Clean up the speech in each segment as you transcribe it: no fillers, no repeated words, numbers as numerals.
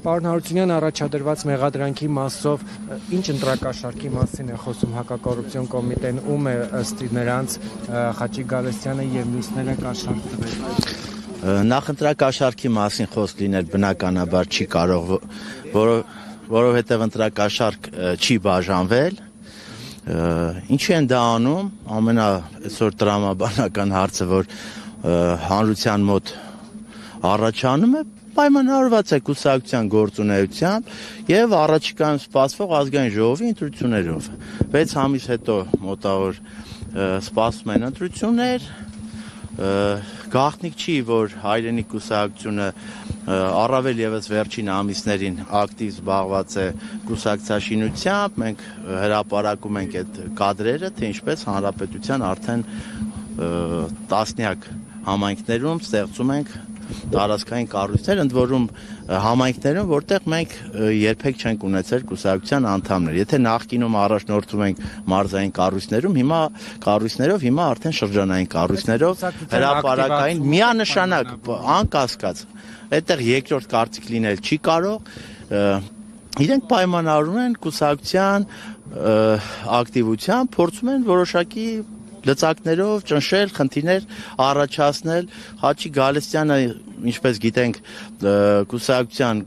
Պարոն Հարությունյան, առաջադրված մեղադրանքի մասով ինչ ընտրակաշառքի մասին է խոսում հակակոռուպցիոն կոմիտեն, ում է ըստ նրանց Խաչիկ Գալստյանը եւ մյուսները կաշառք տվել։ Նախընտրակաշառքի մասին խոսք լինել բնականաբար չի կարող, որովհետեւ ընտրակաշառք չի բաժանվել։ Ինչի են դա անում, այսօր տրամաբանական հարցը, որ հանրության մոտ առաջանում է, պայմանավորված է կուսակցության գործունեությամբ եւ առաջիկայում սպասվող ազգային ժողովի ընտրություններով։ 6 ամիս հետո մոտավոր սպասվում են ընտրություններ, գաղտնիք չի, որ հայրենիք կուսակցությունը առավել եւս վերջին ամիսներին ակտիվ զբաղված է կուսակցաշինությամբ, մենք հրապարակում ենք այդ կադրերը, թե ինչպես հանրապետության արդեն տասնյակ համայնքներում ստեղծում ենք տարածքային կառույցներ, ընդ որում համայնքներում, որտեղ մենք երբեք չենք ունեցել կուսակցության անդամներ։ Եթե նախկինում առաջնորդվում ենք մարզային կառույցներով, հիմա արդեն շրջանային կառույցներով, հրապարակային միանշանակ, անկասկած։ Այդտեղ երկրորդ կարծիք լինել չի կարող։ Իրենք պայմանավորում են կուսակցության ակտիվությամբ, փորձում են որոշակի լծակներով ճնշել, խնդիրներ առաջացնել։ Խաչիկ Գալստյանը, ինչպես գիտենք, կուսակցության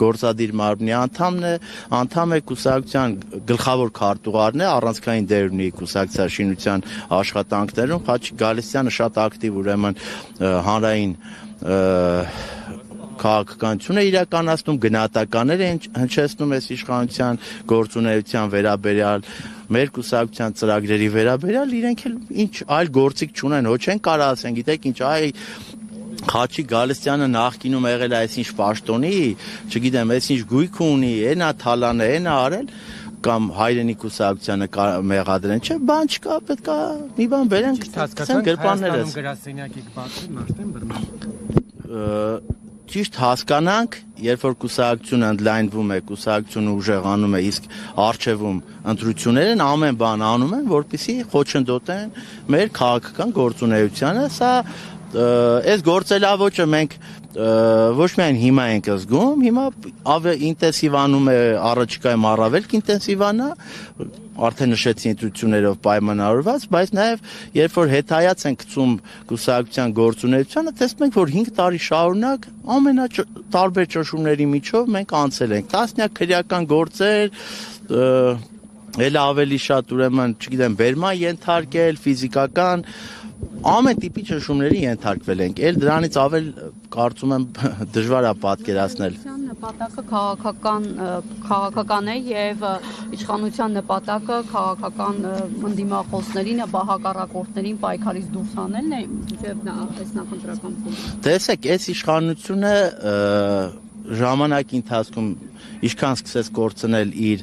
գործադիր մարմնի անդամ է, կուսակցության գլխավոր քարտուղարն է, առանցքային դեր ունի կուսակցաշինության աշխատանքներում։ Խաչիկ Գալստյանը շատ ակտիվ ուրեմն հանրային քաղաքականություն է իրականացնում, գնահատականներ են հնչեցնում այս իշխանության գործունեության վերաբերյալ, մեր կուսակցության ծրագրերի վերաբերյալ, իրենք էլ ինչ այլ գործիք չունեն, ոչ են կարող ասեն, գիտեք ինչ, Խաչիկ Գալստյանը նախկինում եղել է այսինչ պաշտոնի, չգիտեմ, այսինչ գույք ունի, այնա թալան է, այնա արել, կամ հայրենիք կուսակցությանը մեղադրեն, չէ, բան չկա, պետք է մի բան բերեն, գրպաններս։ Գրասենյակի բացի մարդեն բռնում։ Ճիշտ հասկանանք, երբ որ կուսակցությունը ընդլայնվում է, կուսակցությունը ուժեղանում է, իսկ առջևում ընտրություններ են, ամեն բան անում են, որպեսզի խոչընդոտեն մեր քաղաքական գործունեությանը։ Սա այս գործելավոճը մենք ոչ միայն հիմա ենք զգում, հիմա ինտենսիվանում է, առաջիկայում առավել կինտենսիվանա, արդեն նշեցի ընտրություններով պայմանավորված, բայց նաև երբ որ հետայաց են գցում կուսակցության գործունեությանը, տեսնում ենք, որ 5 տարի շարունակ ամենատարբեր ճնշումների միջով մենք անցել ենք, տասնյակ քրեական գործեր, էլ ավելի շատ ուրեմն, չգիտեմ, բերման ենթարկել, ֆիզիկական, ամեն տիպի ճնշումների ենթարկվել ենք, էլ դրանից ավել կարծում եմ դժվար է պատկերացնել։ Նպատակը քաղաքական է եւ իշխանության նպատակը քաղաքական ընդդիմախոսներին, հակառակորդներին պայքարից դուրս հանելն է եւ այս նախընտրական փուլը։ Տեսեք, այս իշխանությունը ժամանակի ընթացքում ինչքան սկսեց կորցնել իր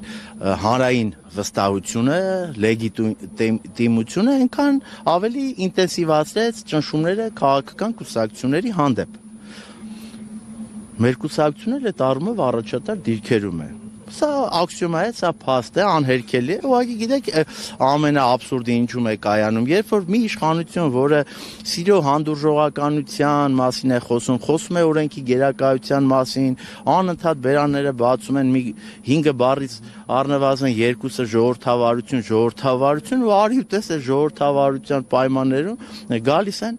հանրային վստահությունը, լեգիտիմությունը, այնքան ավելի ինտենսիվացրեց ճնշումները քաղաքական կուսակցությունների հանդեպ։ Մեր կուսակցությունները այդ առումով առաջատար դիրքերում է։ Սա աքսիոմա է, սա փաստ է, անհերքելի է, ուղղակի գիտեք ամենաաբսուրդը ինչում է կայանում, երբ որ մի իշխանություն, որը սիրո հանդուրժողականության մասին է խոսում է օրենքի գերակայության մասին, անընդհատ բերանները բացում են, մի 5 բառից առնվազն 2-ը ժողովրդավարություն ու արի ու տես է ժողովրդավարության պայմաններում գալիս են։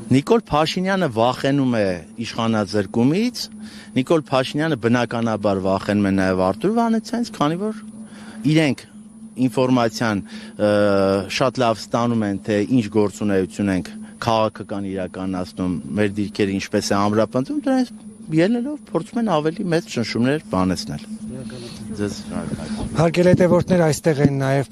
Նիկոլ Փաշինյանը վախենում է իշխանաձեռքումից, Նիկոլ Փաշինյանը բնականաբար վախենում է նաև Արթուր Վանեցյանից, քանի որ իրենք ինֆորմացիան շատ լավ ստանում են, թե ինչ գործունեություն ենք քաղաքական իրականացնում, մեր դիրքերը ինչպես է ամրապնդում, դրանից ելնելով փորձում են ավելի մեծ ճնշումներ բանեցնել։ Հարգելի հետևորդներ, այստեղ են նաև